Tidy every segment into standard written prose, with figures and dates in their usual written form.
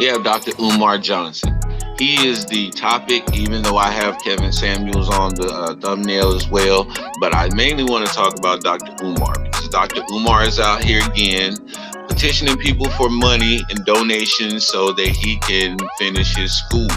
have Dr. Umar Johnson. He is the topic, even though I have Kevin Samuels on the thumbnail as well. But I mainly want to talk about Dr. Umar because Dr. Umar is out here again petitioning people for money and donations so that he can finish his school.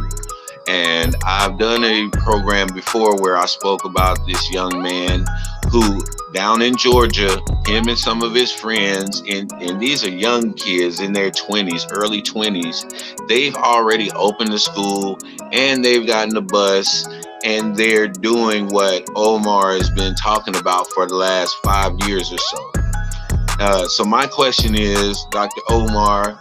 And I've done a program before where I spoke about this young man who, down in Georgia, him and some of his friends, and these are young kids in their 20s, early 20s, they've already opened the school and they've gotten a bus and they're doing what Omar has been talking about for the last 5 years or so. So my question is, Dr. Umar,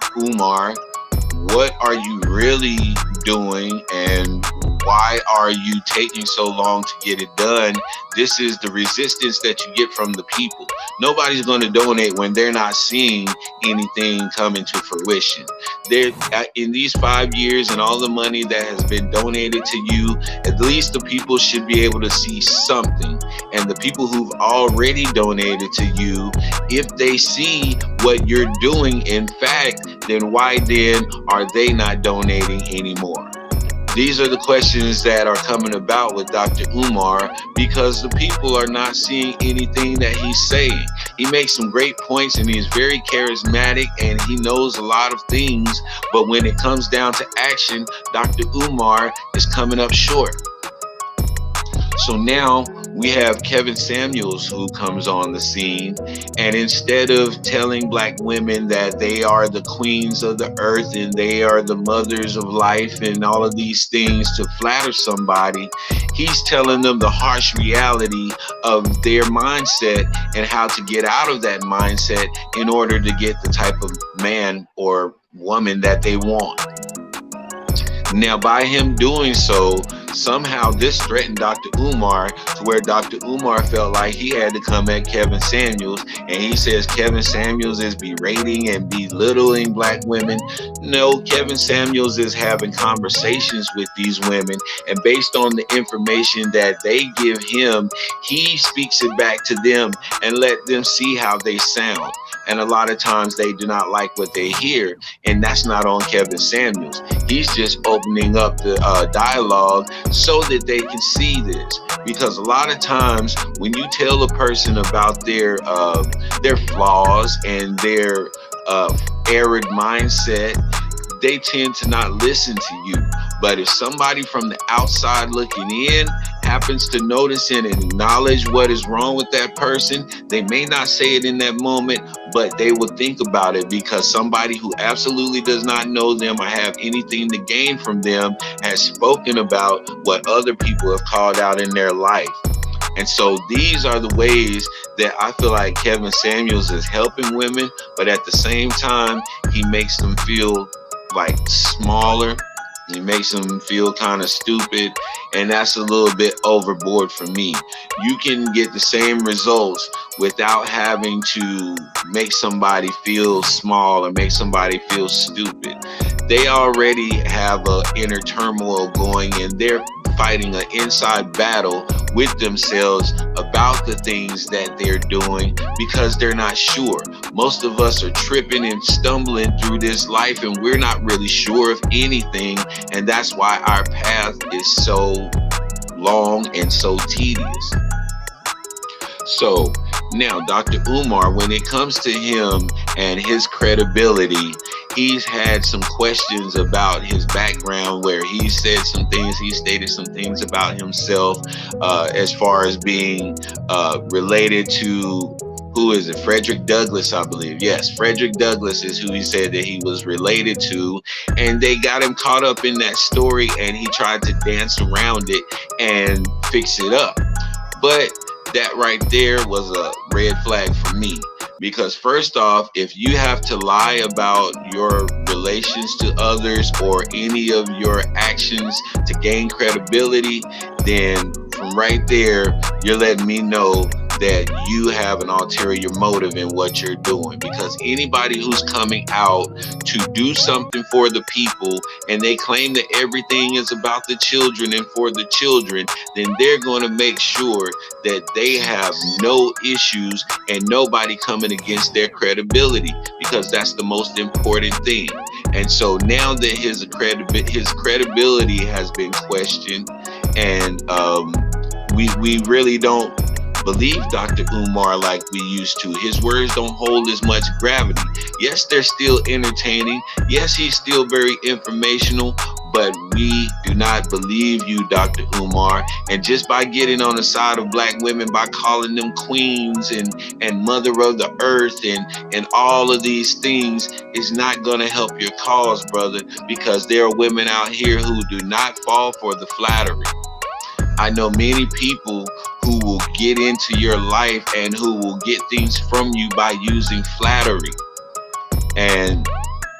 what are you really doing and why are you taking so long to get it done? This is the resistance that you get from the people. Nobody's going to donate when they're not seeing anything coming to fruition. In these 5 years and all the money that has been donated to you, at least the people should be able to see something. And the people who've already donated to you, if they see what you're doing, in fact, then why then are they not donating anymore? These are the questions that are coming about with Dr. Umar because the people are not seeing anything that he's saying. He makes some great points and he's very charismatic and he knows a lot of things, but when it comes down to action, Dr. Umar is coming up short. So now we have Kevin Samuels who comes on the scene, and instead of telling black women that they are the queens of the earth and they are the mothers of life and all of these things to flatter somebody, he's telling them the harsh reality of their mindset and how to get out of that mindset in order to get the type of man or woman that they want. Now, by him doing so, somehow this threatened Dr. Umar to where Dr. Umar felt like he had to come at Kevin Samuels, and he says Kevin Samuels is berating and belittling black women. No, Kevin Samuels is having conversations with these women, and based on the information that they give him, he speaks it back to them and let them see how they sound. And a lot of times they do not like what they hear, and that's not on Kevin Samuels. He's just opening up the dialogue so that they can see this. Because a lot of times when you tell a person about their flaws and their arid mindset, they tend to not listen to you. But if somebody from the outside looking in happens to notice and acknowledge what is wrong with that person, they may not say it in that moment, but they will think about it because somebody who absolutely does not know them or have anything to gain from them has spoken about what other people have called out in their life. And so these are the ways that I feel like Kevin Samuels is helping women, but at the same time, he makes them feel like smaller. He makes them feel kind of stupid, and that's a little bit overboard for me. You can get the same results without having to make somebody feel small or make somebody feel stupid. They already have an inner turmoil going, and they're fighting an inside battle with themselves about the things that they're doing because they're not sure. Most of us are tripping and stumbling through this life and we're not really sure of anything, and that's why our path is so long and so tedious. So now Dr. Umar, when it comes to him and his credibility, he's had some questions about his background where he said some things, he stated some things about himself as far as being related to, who is it? Frederick Douglass, I believe. Yes, Frederick Douglass is who he said that he was related to. And they got him caught up in that story and he tried to dance around it and fix it up. But that right there was a red flag for me. Because first off, if you have to lie about your relations to others or any of your actions to gain credibility, then from right there, you're letting me know that you have an ulterior motive in what you're doing. Because anybody who's coming out to do something for the people and they claim that everything is about the children and for the children, then they're going to make sure that they have no issues and nobody coming against their credibility, because that's the most important thing. And so now that his credibility has been questioned, and we really don't believe Dr. Umar like we used to. His words don't hold as much gravity. Yes, they're still entertaining. Yes, he's still very informational, but we do not believe you, Dr. Umar. And just by getting on the side of black women, by calling them queens and mother of the earth and all of these things, is not going to help your cause, brother, because there are women out here who do not fall for the flattery. I know many people who will get into your life and who will get things from you by using flattery. And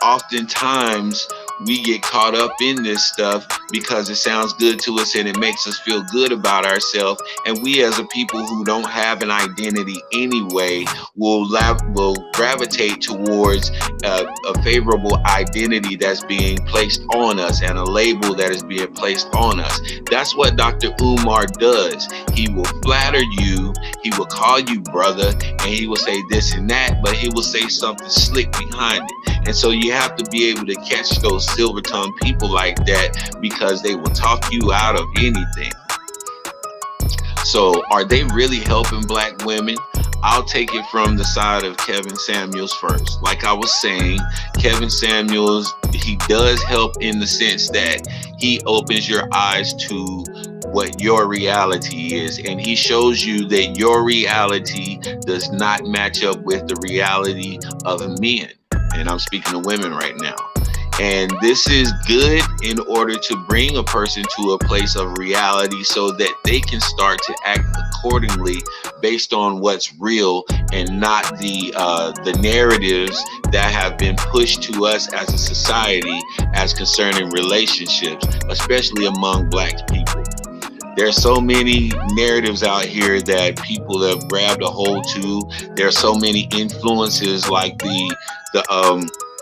oftentimes we get caught up in this stuff because it sounds good to us and it makes us feel good about ourselves. And we, as a people who don't have an identity anyway, will gravitate towards a favorable identity that's being placed on us and a label that is being placed on us. That's what Dr. Umar does. He will flatter you, he will call you brother, and he will say this and that, but he will say something slick behind it. And so you have to be able to catch those silver-tongued people like that, because they will talk you out of anything. So are they really helping black women? I'll take it from the side of Kevin Samuels first. Like I was saying, Kevin Samuels, he does help in the sense that he opens your eyes to what your reality is, and he shows you that your reality does not match up with the reality of men. And I'm speaking to women right now. And this is good in order to bring a person to a place of reality so that they can start to act accordingly based on what's real and not the narratives that have been pushed to us as a society as concerning relationships, especially among black people. There's so many narratives out here that people have grabbed a hold to. There are so many influences like the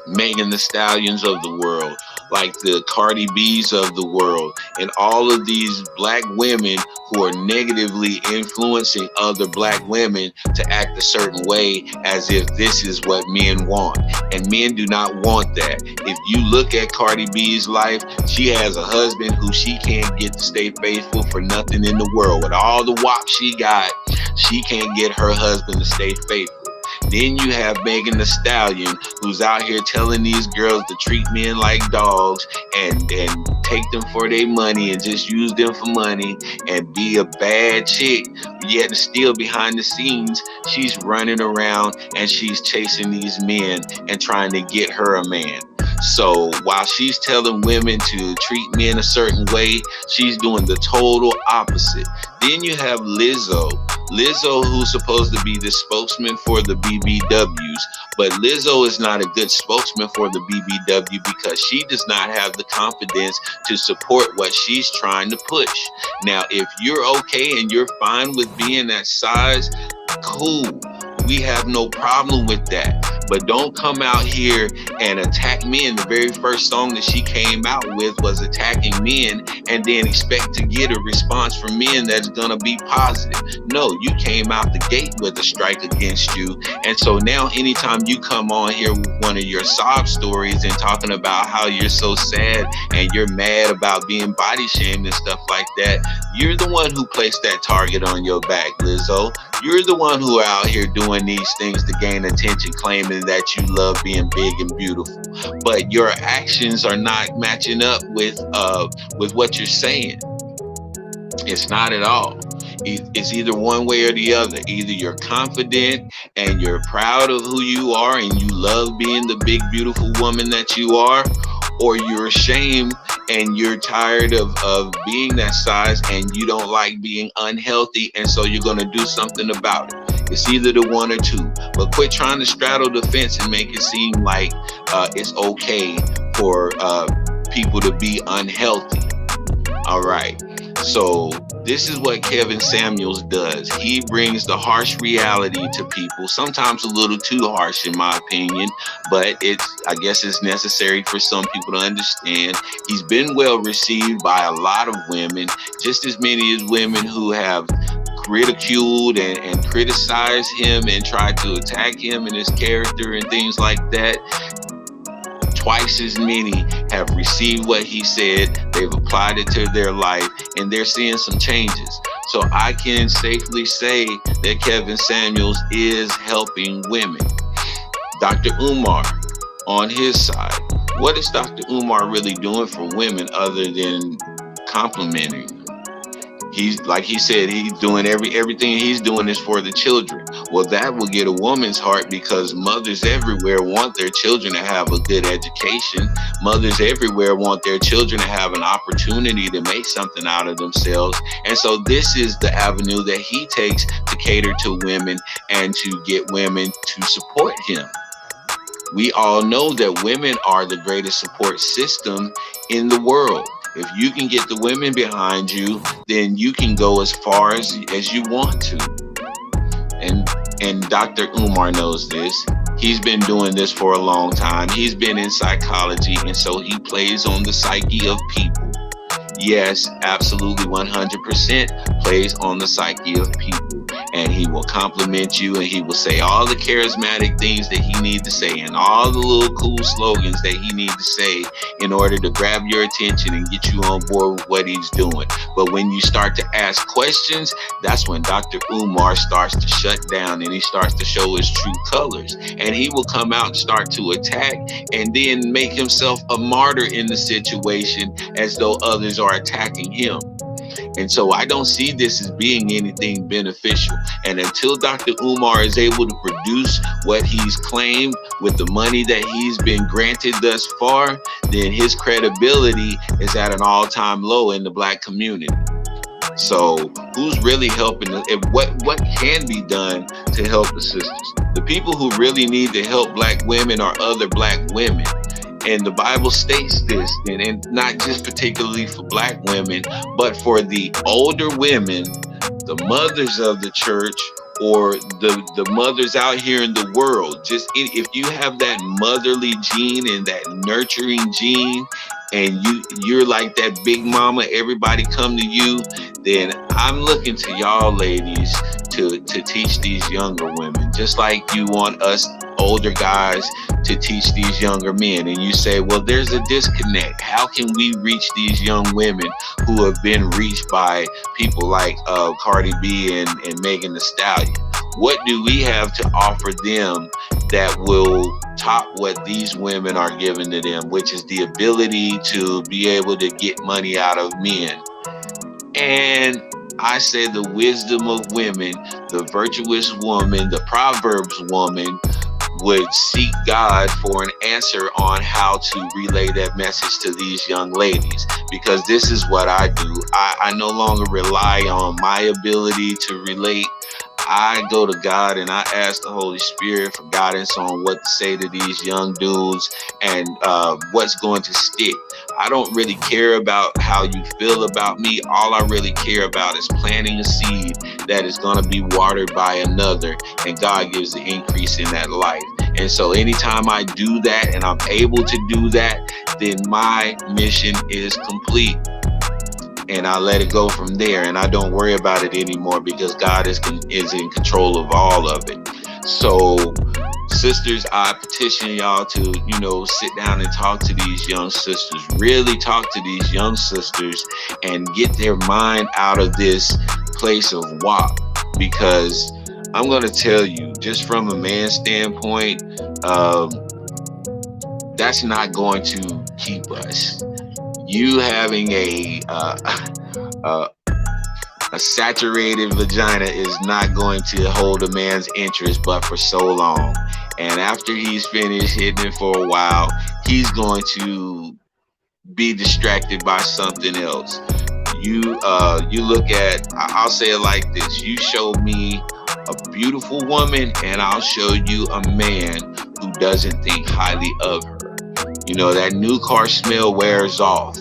Megan Thee Stallions of the world, like the Cardi B's of the world, and all of these black women who are negatively influencing other black women to act a certain way as if this is what men want. And men do not want that. If you look at Cardi B's life, she has a husband who she can't get to stay faithful for nothing in the world. With all the wop she got, she can't get her husband to stay faithful. Then you have Megan Thee Stallion, who's out here telling these girls to treat men like dogs and take them for their money and just use them for money and be a bad chick. Yet still behind the scenes, she's running around and she's chasing these men and trying to get her a man. So while she's telling women to treat men a certain way, she's doing the total opposite. Then you have Lizzo, who's supposed to be the spokesman for the BBWs, but Lizzo is not a good spokesman for the BBW because she does not have the confidence to support what she's trying to push. Now, if you're okay and you're fine with being that size, cool. We have no problem with that. But don't come out here and attack men. The very first song that she came out with was attacking men, and then expect to get a response from men that's gonna be positive. No, you came out the gate with a strike against you. And so now anytime you come on here with one of your sob stories and talking about how you're so sad and you're mad about being body shamed and stuff like that, you're the one who placed that target on your back, Lizzo. You're the one who are out here doing these things to gain attention, claiming that you love being big and beautiful, but your actions are not matching up with what you're saying. It's not at all. It's either one way or the other. Either you're confident and you're proud of who you are and you love being the big beautiful woman that you are, or you're ashamed and you're tired of being that size and you don't like being unhealthy, and so you're going to do something about it. It's either the one or two. But quit trying to straddle the fence and make it seem like it's okay for people to be unhealthy. All right. So this is what Kevin Samuels does. He brings the harsh reality to people, sometimes a little too harsh in my opinion, but I guess it's necessary for some people to understand. He's been well received by a lot of women, just as many as women who have ridiculed and criticized him and tried to attack him and his character and things like that. twice as many have received what he said, they've applied it to their life, and they're seeing some changes. So I can safely say that Kevin Samuels is helping women. Dr. Umar, on his side, what is Dr. Umar really doing for women other than complimenting? He's, like he said, he's doing everything he's doing is for the children. Well, that will get a woman's heart, because mothers everywhere want their children to have a good education. Mothers everywhere want their children to have an opportunity to make something out of themselves. And so this is the avenue that he takes to cater to women and to get women to support him. We all know that women are the greatest support system in the world. If you can get the women behind you, then you can go as far as you want to. And Dr. Umar knows this. He's been doing this for a long time. He's been in psychology, and so he plays on the psyche of people. Yes, absolutely 100% plays on the psyche of people. And he will compliment you, and he will say all the charismatic things that he needs to say and all the little cool slogans that he needs to say in order to grab your attention and get you on board with what he's doing. But when you start to ask questions, that's when Dr. Umar starts to shut down, and he starts to show his true colors. And he will come out and start to attack, and then make himself a martyr in the situation as though others are attacking him. And so I don't see this as being anything beneficial. And until Dr. Umar is able to produce what he's claimed with the money that he's been granted thus far, then his credibility is at an all-time low in the Black community. So who's really helping? What can be done to help the sisters? The people who really need to help Black women are other Black women. And the Bible states this, and not just particularly for Black women, but for the older women, the mothers of the church, or the mothers out here in the world. Just if you have that motherly gene and that nurturing gene, and you're like that big mama, everybody come to you, then I'm looking to y'all ladies to teach these younger women, just like you want us older guys to teach these younger men. And you say, well, there's a disconnect. How can we reach these young women who have been reached by people like Cardi B and Megan Thee Stallion? What do we have to offer them that will top what these women are giving to them, which is the ability to be able to get money out of men? And I say the wisdom of women, the virtuous woman, the Proverbs woman, would seek God for an answer on how to relay that message to these young ladies, because this is what I do. I no longer rely on my ability to relate. I go to God and I ask the Holy Spirit for guidance on what to say to these young dudes and what's going to stick. I don't really care about how you feel about me. All I really care about is planting a seed that is going to be watered by another, and God gives the increase in that life. And so anytime I do that and I'm able to do that, then my mission is complete. And I let it go from there, and I don't worry about it anymore, because God is in control of all of it. So sisters, I petition y'all to, sit down and talk to these young sisters, really talk to these young sisters and get their mind out of this place of WAP. Because I'm going to tell you, just from a man's standpoint, that's not going to keep us. You having a saturated vagina is not going to hold a man's interest but for so long. And after he's finished hitting it for a while, he's going to be distracted by something else. You look at, I'll say it like this: you show me a beautiful woman and I'll show you a man who doesn't think highly of her. That new car smell wears off.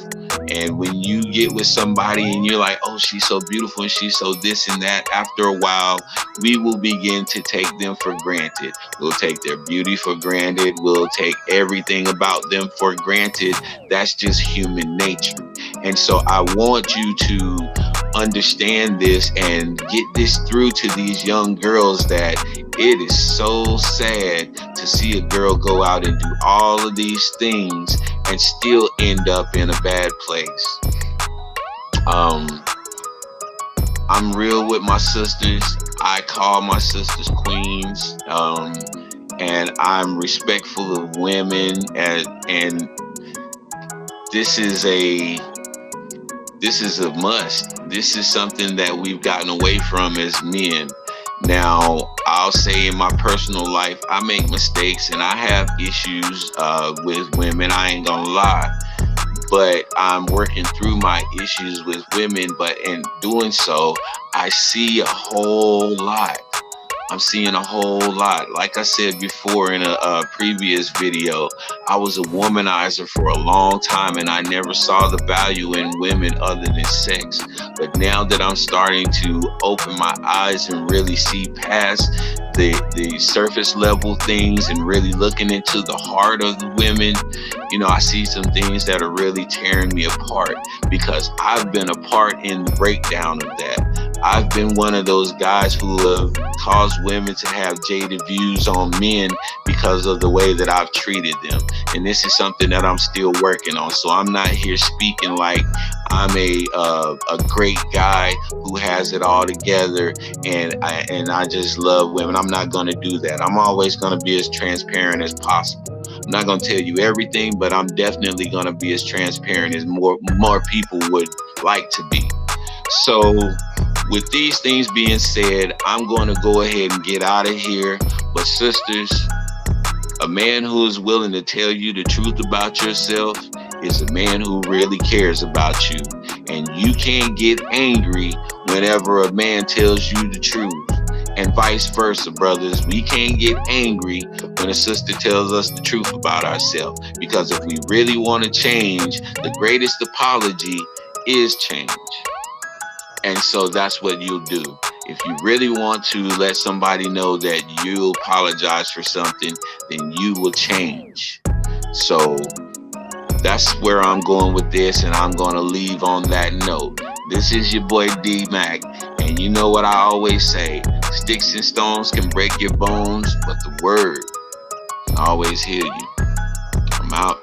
And when you get with somebody and you're like, oh, she's so beautiful and she's so this and that, after a while, we will begin to take them for granted. We'll take their beauty for granted. We'll take everything about them for granted. That's just human nature. And so I want you to understand this and get this through to these young girls, that it is so sad to see a girl go out and do all of these things and still end up in a bad place. I'm real with my sisters. I call my sisters queens, and I'm respectful of women, and this is a must. This is something that we've gotten away from as men. Now, I'll say in my personal life, I make mistakes and I have issues with women. I ain't gonna lie. But I'm working through my issues with women. But in doing so, I see a whole lot. I'm seeing a whole lot. Like I said before in a previous video, I was a womanizer for a long time, and I never saw the value in women other than sex. But now that I'm starting to open my eyes and really see past the surface level things and really looking into the heart of the women, you know, I see some things that are really tearing me apart, because I've been a part in the breakdown of that. I've been one of those guys who have caused women to have jaded views on men because of the way that I've treated them. And this is something that I'm still working on. So I'm not here speaking like I'm a great guy who has it all together and I just love women. I'm not going to do that. I'm always going to be as transparent as possible. I'm not going to tell you everything, but I'm definitely going to be as transparent as more people would like to be. So with these things being said, I'm going to go ahead and get out of here. But sisters, a man who is willing to tell you the truth about yourself is a man who really cares about you. And you can't get angry whenever a man tells you the truth. And vice versa, brothers. We can't get angry when a sister tells us the truth about ourselves. Because if we really want to change, the greatest apology is change. And so that's what you'll do. If you really want to let somebody know that you apologize for something, then you will change. So that's where I'm going with this, and I'm going to leave on that note. This is your boy D-Mac, and you know what I always say, sticks and stones can break your bones, but the word can always heal you. I'm out.